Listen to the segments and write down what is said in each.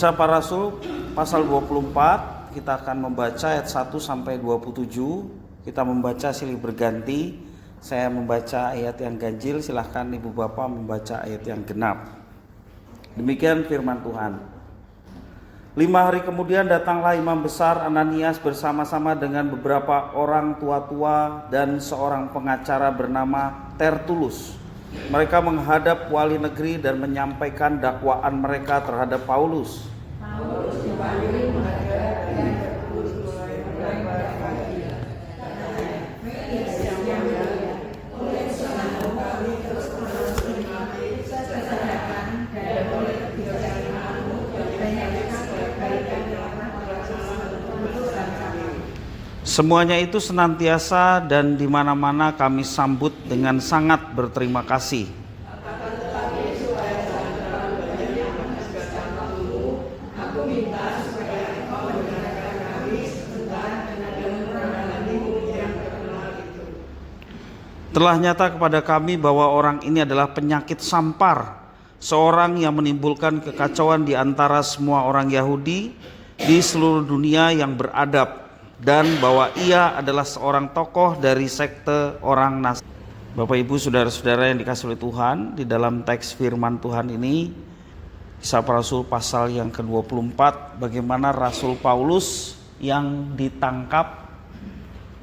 Kisah Para Rasul pasal 24, kita akan membaca ayat 1 sampai 27. Kita membaca silih berganti. Saya membaca ayat yang ganjil, silahkan Ibu Bapak membaca ayat yang genap. Demikian firman Tuhan. 5 hari kemudian datanglah imam besar Ananias bersama-sama dengan beberapa orang tua-tua dan seorang pengacara bernama Tertulus. Mereka menghadap wali negeri dan menyampaikan dakwaan mereka terhadap Paulus. Semuanya itu senantiasa dan di mana-mana kami sambut dengan sangat berterima kasih. Telah nyata kepada kami bahwa orang ini adalah penyakit sampar, seorang yang menimbulkan kekacauan di antara semua orang Yahudi di seluruh dunia yang beradab, dan bahwa ia adalah seorang tokoh dari sekte orang Nasrani. Bapak Ibu saudara-saudara yang dikasihi oleh Tuhan, di dalam teks firman Tuhan ini Kisah Para Rasul pasal yang ke-24, bagaimana Rasul Paulus yang ditangkap,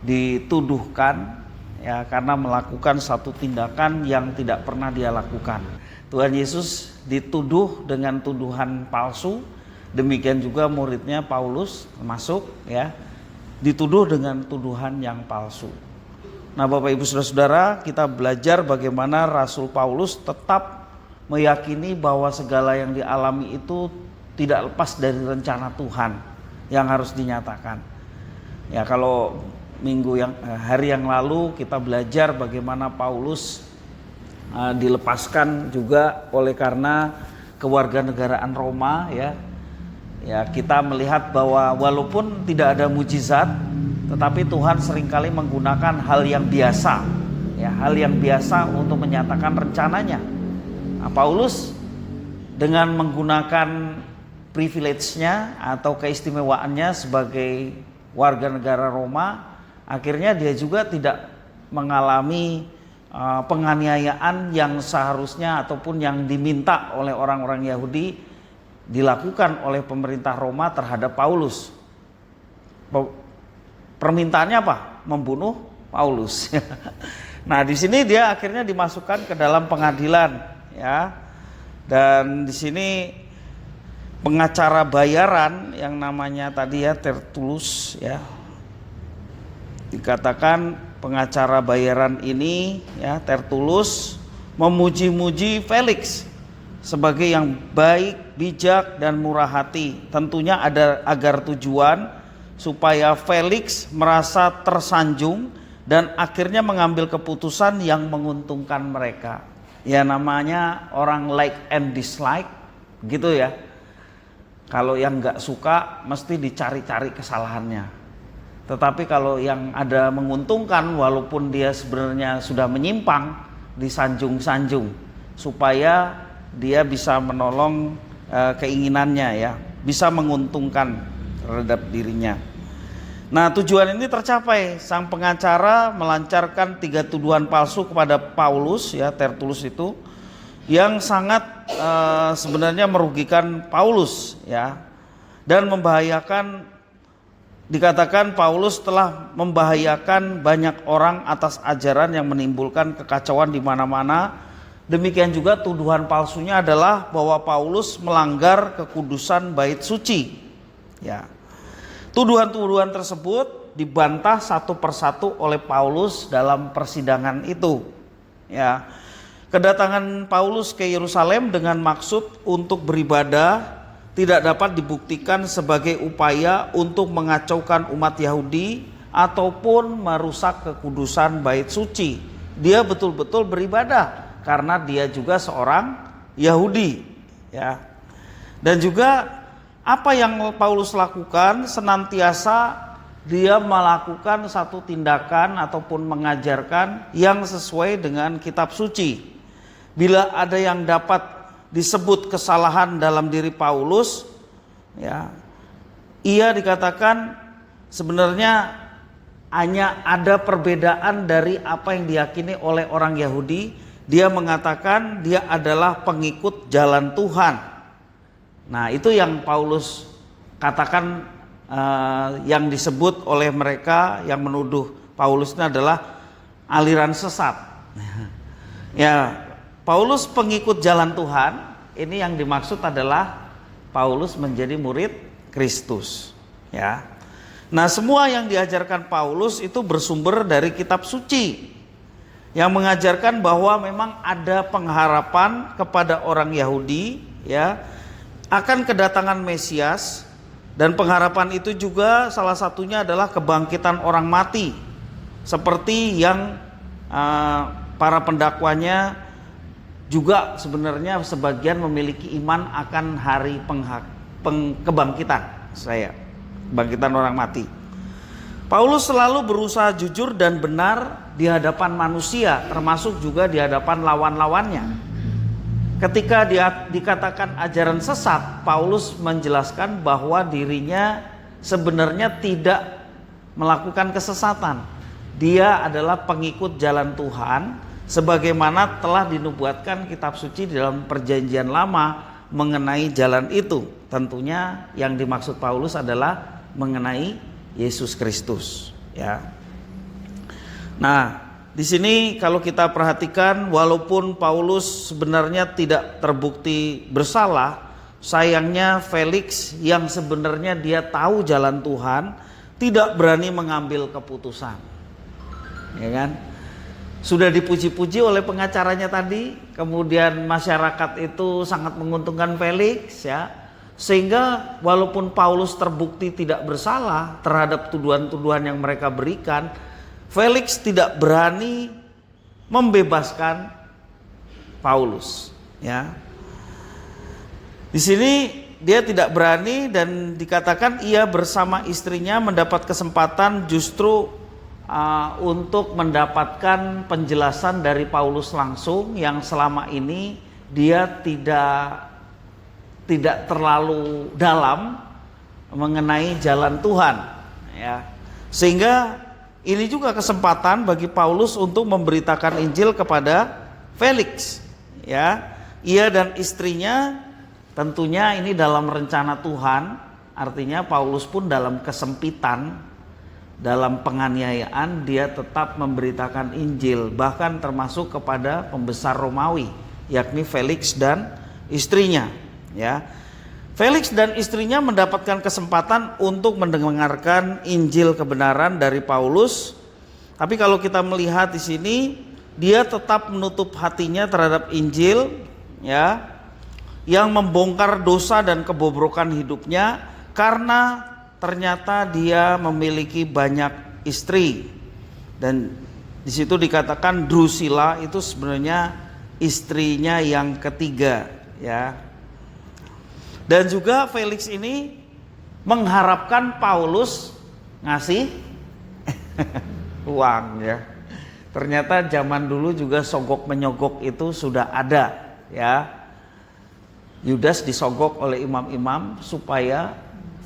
dituduhkan ya karena melakukan satu tindakan yang tidak pernah dia lakukan. Tuhan Yesus dituduh dengan tuduhan palsu, demikian juga muridnya Paulus termasuk ya, dituduh dengan tuduhan yang palsu. Nah, Bapak Ibu Saudara-saudara, kita belajar bagaimana Rasul Paulus tetap meyakini bahwa segala yang dialami itu tidak lepas dari rencana Tuhan yang harus dinyatakan. Ya, kalau hari yang lalu kita belajar bagaimana Paulus dilepaskan juga oleh karena kewarganegaraan Roma ya. Ya, kita melihat bahwa walaupun tidak ada mujizat, tetapi Tuhan seringkali menggunakan hal yang biasa, ya, hal yang biasa untuk menyatakan rencananya. Nah, Paulus dengan menggunakan privilege-nya atau keistimewaannya sebagai warga negara Roma, akhirnya dia juga tidak mengalami penganiayaan yang seharusnya ataupun yang diminta oleh orang-orang Yahudi dilakukan oleh pemerintah Roma terhadap Paulus. Permintaannya apa? Membunuh Paulus. Nah, di sini dia akhirnya dimasukkan ke dalam pengadilan, ya. Dan di sini pengacara bayaran yang namanya tadi ya Tertulus, ya. Dikatakan pengacara bayaran ini, ya, Tertulus memuji-muji Felix sebagai yang baik, bijak, dan murah hati. Tentunya ada agar tujuan supaya Felix merasa tersanjung dan akhirnya mengambil keputusan yang menguntungkan mereka. Ya, namanya orang like and dislike gitu ya. Kalau yang gak suka mesti dicari-cari kesalahannya. Tetapi kalau yang ada menguntungkan walaupun dia sebenarnya sudah menyimpang, disanjung-sanjung supaya dia bisa menolong keinginannya ya, bisa menguntungkan terhadap dirinya. Nah, tujuan ini tercapai. Sang pengacara melancarkan 3 tuduhan palsu kepada Paulus ya, Tertulus itu, yang sangat sebenarnya merugikan Paulus ya, dan membahayakan. Dikatakan Paulus telah membahayakan banyak orang atas ajaran yang menimbulkan kekacauan di mana-mana. Demikian juga tuduhan palsunya adalah bahwa Paulus melanggar kekudusan bait suci. Ya. Tuduhan-tuduhan tersebut dibantah satu persatu oleh Paulus dalam persidangan itu. Ya. Kedatangan Paulus ke Yerusalem dengan maksud untuk beribadah tidak dapat dibuktikan sebagai upaya untuk mengacaukan umat Yahudi ataupun merusak kekudusan bait suci. Dia betul-betul beribadah karena dia juga seorang Yahudi, ya. Dan juga apa yang Paulus lakukan senantiasa dia melakukan satu tindakan ataupun mengajarkan yang sesuai dengan kitab suci. Bila ada yang dapat disebut kesalahan dalam diri Paulus, ya. Ia dikatakan sebenarnya hanya ada perbedaan dari apa yang diyakini oleh orang Yahudi. Dia mengatakan dia adalah pengikut jalan Tuhan. Nah, itu yang Paulus katakan, yang disebut oleh mereka yang menuduh Paulus ini adalah aliran sesat. Ya, Paulus pengikut jalan Tuhan, ini yang dimaksud adalah Paulus menjadi murid Kristus, ya. Nah, semua yang diajarkan Paulus itu bersumber dari kitab suci yang mengajarkan bahwa memang ada pengharapan kepada orang Yahudi, ya, akan kedatangan Mesias, dan pengharapan itu juga salah satunya adalah kebangkitan orang mati, seperti yang para pendakwanya juga sebenarnya sebagian memiliki iman akan hari kebangkitan kebangkitan orang mati. Paulus selalu berusaha jujur dan benar di hadapan manusia, termasuk juga di hadapan lawan-lawannya. Ketika dia dikatakan ajaran sesat, Paulus menjelaskan bahwa dirinya sebenarnya tidak melakukan kesesatan. Dia adalah pengikut jalan Tuhan, sebagaimana telah dinubuatkan kitab suci di dalam perjanjian lama mengenai jalan itu. Tentunya yang dimaksud Paulus adalah mengenai Yesus Kristus, ya. Nah, di sini kalau kita perhatikan, walaupun Paulus sebenarnya tidak terbukti bersalah, sayangnya Felix yang sebenarnya dia tahu jalan Tuhan tidak berani mengambil keputusan, ya kan? Sudah dipuji-puji oleh pengacaranya tadi, kemudian masyarakat itu sangat menguntungkan Felix, ya, sehingga walaupun Paulus terbukti tidak bersalah terhadap tuduhan-tuduhan yang mereka berikan, Felix tidak berani membebaskan Paulus, ya. Di sini dia tidak berani, dan dikatakan ia bersama istrinya mendapat kesempatan justru untuk mendapatkan penjelasan dari Paulus langsung, yang selama ini dia tidak terlalu dalam mengenai jalan Tuhan, ya. Sehingga ini juga kesempatan bagi Paulus untuk memberitakan Injil kepada Felix, ya. Ia dan istrinya tentunya ini dalam rencana Tuhan, artinya Paulus pun dalam kesempitan, dalam penganiayaan, dia tetap memberitakan Injil, bahkan termasuk kepada pembesar Romawi, yakni Felix dan istrinya, ya. Felix dan istrinya mendapatkan kesempatan untuk mendengarkan Injil kebenaran dari Paulus. Tapi kalau kita melihat di sini, dia tetap menutup hatinya terhadap Injil, ya, yang membongkar dosa dan kebobrokan hidupnya, karena ternyata dia memiliki banyak istri. Dan di situ dikatakan Drusilla itu sebenarnya istrinya yang ketiga, ya. Dan juga Felix ini mengharapkan Paulus ngasih uang, ya. Ternyata zaman dulu juga sogok menyogok itu sudah ada, ya. Yudas disogok oleh imam-imam supaya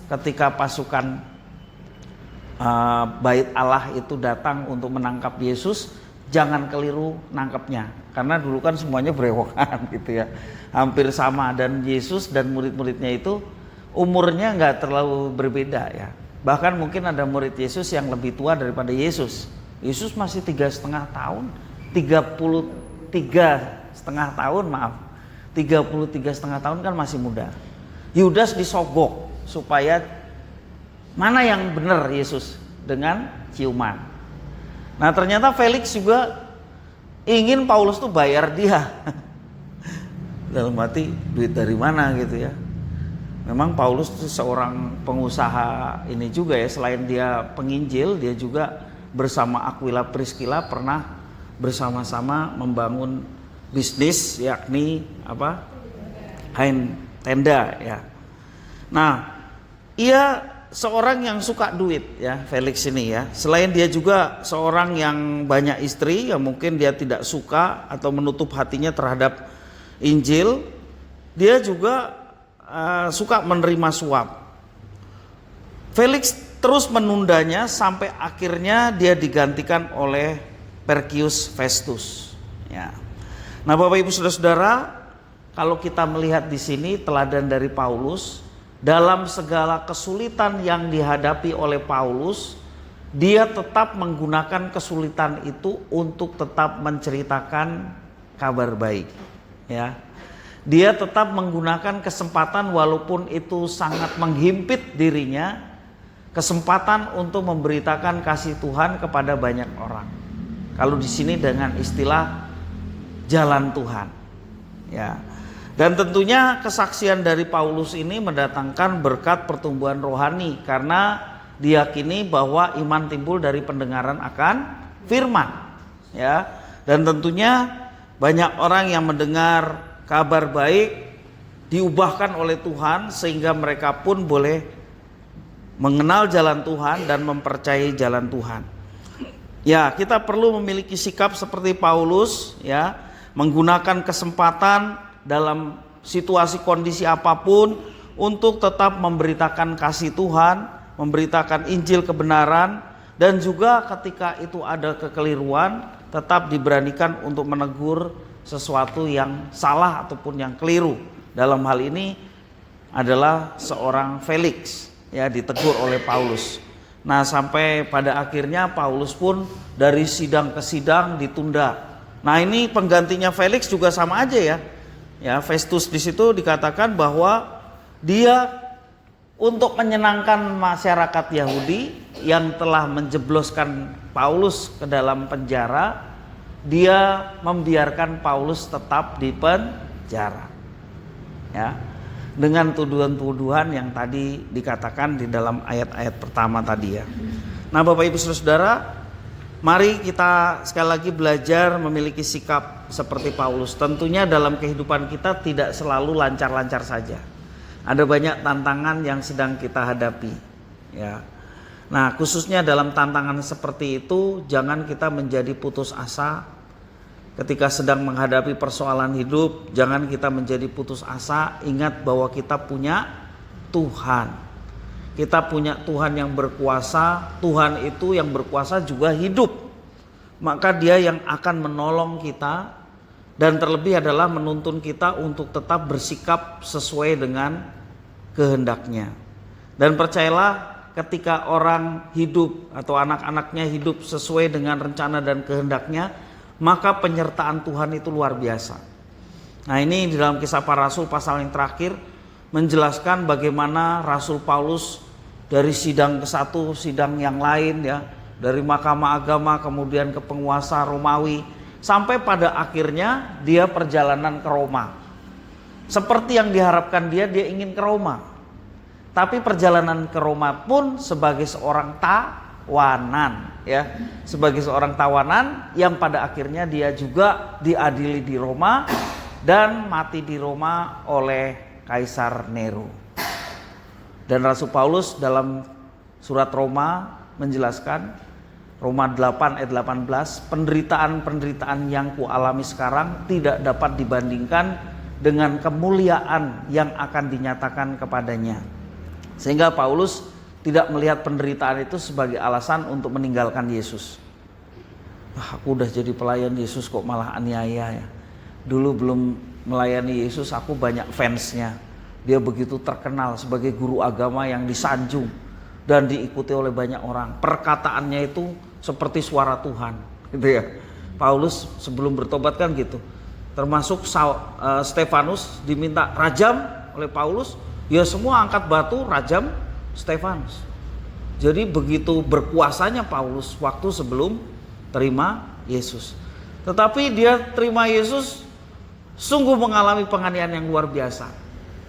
ketika pasukan Bait Allah itu datang untuk menangkap Yesus, jangan keliru nangkapnya, karena dulu kan semuanya berewokan gitu, ya, hampir sama. Dan Yesus dan murid-muridnya itu umurnya nggak terlalu berbeda, ya. Bahkan mungkin ada murid Yesus yang lebih tua daripada Yesus. Yesus masih 3,5 tahun, 33,5 tahun, maaf, 33,5 tahun kan masih muda. Yudas disogok supaya mana yang benar Yesus dengan ciuman. Nah, ternyata Felix juga ingin Paulus tuh bayar dia. Dalam hati, duit dari mana gitu, ya. Memang Paulus itu seorang pengusaha ini juga, ya. Selain dia penginjil, dia juga bersama Aquila Priscilla pernah bersama-sama membangun bisnis, yakni apa? Hain tenda, ya. Nah, ia seorang yang suka duit, ya, Felix ini, ya. Selain dia juga seorang yang banyak istri, yang mungkin dia tidak suka atau menutup hatinya terhadap Injil, dia juga suka menerima suap. Felix terus menundanya sampai akhirnya dia digantikan oleh Perkius Festus. Ya. Nah, Bapak Ibu Saudara-saudara, kalau kita melihat di sini teladan dari Paulus, dalam segala kesulitan yang dihadapi oleh Paulus, dia tetap menggunakan kesulitan itu untuk tetap menceritakan kabar baik. Ya. Dia tetap menggunakan kesempatan walaupun itu sangat menghimpit dirinya, kesempatan untuk memberitakan kasih Tuhan kepada banyak orang. Kalau di sini dengan istilah jalan Tuhan. Ya. Dan tentunya kesaksian dari Paulus ini mendatangkan berkat pertumbuhan rohani karena diyakini bahwa iman timbul dari pendengaran akan firman. Ya. Dan tentunya banyak orang yang mendengar kabar baik diubahkan oleh Tuhan sehingga mereka pun boleh mengenal jalan Tuhan dan mempercayai jalan Tuhan. Ya, kita perlu memiliki sikap seperti Paulus, ya, menggunakan kesempatan dalam situasi kondisi apapun untuk tetap memberitakan kasih Tuhan, memberitakan Injil kebenaran, dan juga ketika itu ada kekeliruan tetap diberanikan untuk menegur sesuatu yang salah ataupun yang keliru. Dalam hal ini adalah seorang Felix, ya, ditegur oleh Paulus. Nah, sampai pada akhirnya Paulus pun dari sidang ke sidang ditunda. Nah, ini penggantinya Felix juga sama aja ya. Ya, Festus di situ dikatakan bahwa dia untuk menyenangkan masyarakat Yahudi yang telah menjebloskan Paulus ke dalam penjara, dia membiarkan Paulus tetap di penjara. Ya. Dengan tuduhan-tuduhan yang tadi dikatakan di dalam ayat-ayat pertama tadi ya. Nah, Bapak Ibu Saudara, mari kita sekali lagi belajar memiliki sikap seperti Paulus. Tentunya dalam kehidupan kita tidak selalu lancar-lancar saja. Ada banyak tantangan yang sedang kita hadapi ya. Nah, khususnya dalam tantangan seperti itu jangan kita menjadi putus asa. Ketika sedang menghadapi persoalan hidup, jangan kita menjadi putus asa. Ingat bahwa kita punya Tuhan. Kita punya Tuhan yang berkuasa. Tuhan itu yang berkuasa juga hidup. Maka Dia yang akan menolong kita, dan terlebih adalah menuntun kita untuk tetap bersikap sesuai dengan kehendaknya. Dan percayalah, ketika orang hidup atau anak-anaknya hidup sesuai dengan rencana dan kehendaknya, maka penyertaan Tuhan itu luar biasa. Nah, ini di dalam Kisah Para Rasul pasal yang terakhir menjelaskan bagaimana Rasul Paulus dari sidang ke satu, sidang yang lain ya, dari mahkamah agama kemudian ke penguasa Romawi, sampai pada akhirnya dia perjalanan ke Roma. Seperti yang diharapkan dia ingin ke Roma. Tapi perjalanan ke Roma pun sebagai seorang tawanan ya, sebagai seorang tawanan yang pada akhirnya dia juga diadili di Roma dan mati di Roma oleh Kaisar Nero. Dan Rasul Paulus dalam surat Roma menjelaskan, Roma 8 ayat 18, penderitaan-penderitaan yang kualami sekarang tidak dapat dibandingkan dengan kemuliaan yang akan dinyatakan kepadanya. Sehingga Paulus tidak melihat penderitaan itu sebagai alasan untuk meninggalkan Yesus. Aku udah jadi pelayan Yesus kok malah aniaya ya. Dulu belum melayani Yesus aku banyak fansnya. Dia begitu terkenal sebagai guru agama yang disanjung dan diikuti oleh banyak orang. Perkataannya itu seperti suara Tuhan, gitu ya. Paulus sebelum bertobat kan gitu. Termasuk Stefanus diminta rajam oleh Paulus, ya semua angkat batu rajam Stefanus. Jadi begitu berkuasanya Paulus waktu sebelum terima Yesus. Tetapi dia terima Yesus sungguh mengalami penganiayaan yang luar biasa.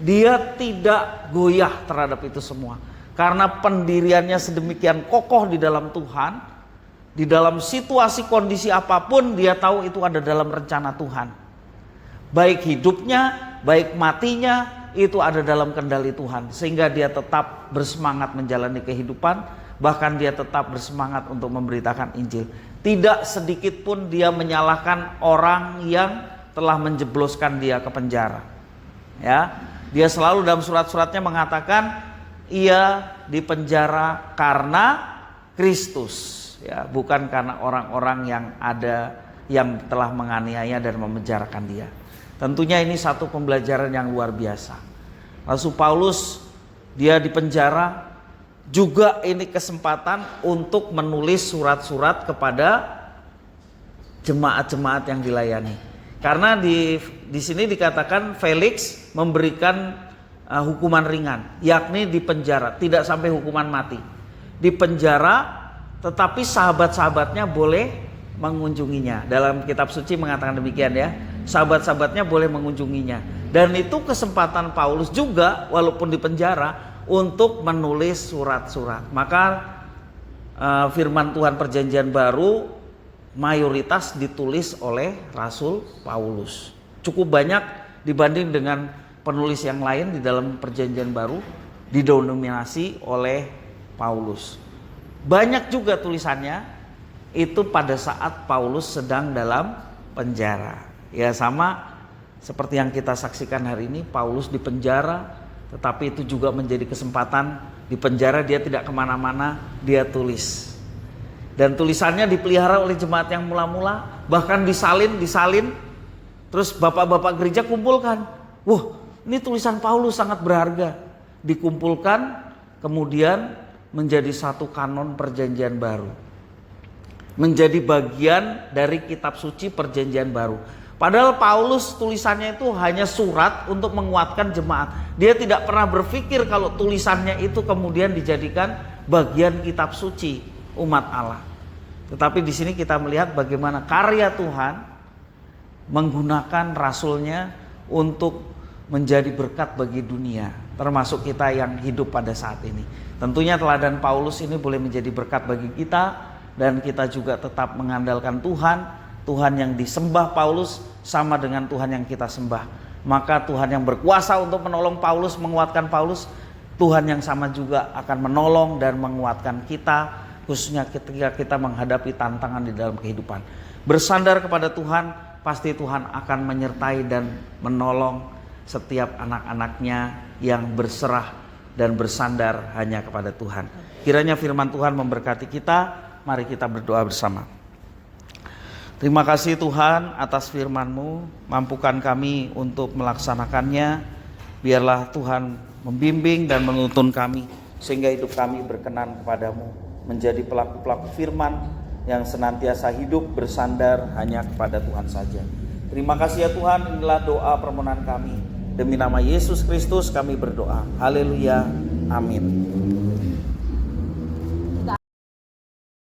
Dia tidak goyah terhadap itu semua. Karena pendiriannya sedemikian kokoh di dalam Tuhan. Di dalam situasi kondisi apapun dia tahu itu ada dalam rencana Tuhan. Baik hidupnya, baik matinya, itu ada dalam kendali Tuhan, sehingga dia tetap bersemangat menjalani kehidupan, bahkan dia tetap bersemangat untuk memberitakan Injil. Tidak sedikit pun dia menyalahkan orang yang telah menjebloskan dia ke penjara. Ya, dia selalu dalam surat-suratnya mengatakan, ia dipenjara karena Kristus, ya, bukan karena orang-orang yang telah menganiaya dan memenjarakan dia. Tentunya ini satu pembelajaran yang luar biasa. Rasul Paulus dia dipenjara, juga ini kesempatan untuk menulis surat-surat kepada jemaat-jemaat yang dilayani. Karena di sini dikatakan Felix memberikan hukuman ringan, yakni dipenjara, tidak sampai hukuman mati. Dipenjara, tetapi sahabat-sahabatnya boleh mengunjunginya. Dalam kitab suci mengatakan demikian, ya. Sahabat-sahabatnya boleh mengunjunginya. Dan itu kesempatan Paulus juga walaupun dipenjara untuk menulis surat-surat. Maka firman Tuhan Perjanjian Baru mayoritas ditulis oleh Rasul Paulus. Cukup banyak dibanding dengan penulis yang lain di dalam Perjanjian Baru didominasi oleh Paulus. Banyak juga tulisannya itu pada saat Paulus sedang dalam penjara. Ya, sama seperti yang kita saksikan hari ini, Paulus di penjara, tetapi itu juga menjadi kesempatan. Di penjara dia tidak kemana-mana, dia tulis. Dan tulisannya dipelihara oleh jemaat yang mula-mula, bahkan disalin, terus bapak-bapak gereja kumpulkan. Wah, ini tulisan Paulus sangat berharga. Dikumpulkan, kemudian menjadi satu kanon Perjanjian Baru. Menjadi bagian dari kitab suci Perjanjian Baru. Padahal Paulus tulisannya itu hanya surat untuk menguatkan jemaat. Dia tidak pernah berpikir kalau tulisannya itu kemudian dijadikan bagian kitab suci umat Allah. Tetapi di sini kita melihat bagaimana karya Tuhan menggunakan rasulnya untuk menjadi berkat bagi dunia, termasuk kita yang hidup pada saat ini. Tentunya teladan Paulus ini boleh menjadi berkat bagi kita, dan kita juga tetap mengandalkan Tuhan. Tuhan yang disembah Paulus sama dengan Tuhan yang kita sembah. Maka Tuhan yang berkuasa untuk menolong Paulus, menguatkan Paulus, Tuhan yang sama juga akan menolong dan menguatkan kita, khususnya ketika kita menghadapi tantangan di dalam kehidupan. Bersandar kepada Tuhan, pasti Tuhan akan menyertai dan menolong setiap anak-anaknya yang berserah dan bersandar hanya kepada Tuhan. Kiranya firman Tuhan memberkati kita. Mari kita berdoa bersama. Terima kasih Tuhan atas firman-Mu, mampukan kami untuk melaksanakannya. Biarlah Tuhan membimbing dan menuntun kami, sehingga hidup kami berkenan kepadamu, menjadi pelaku-pelaku firman yang senantiasa hidup bersandar hanya kepada Tuhan saja. Terima kasih ya Tuhan, inilah doa permohonan kami. Demi nama Yesus Kristus kami berdoa. Haleluya, amin.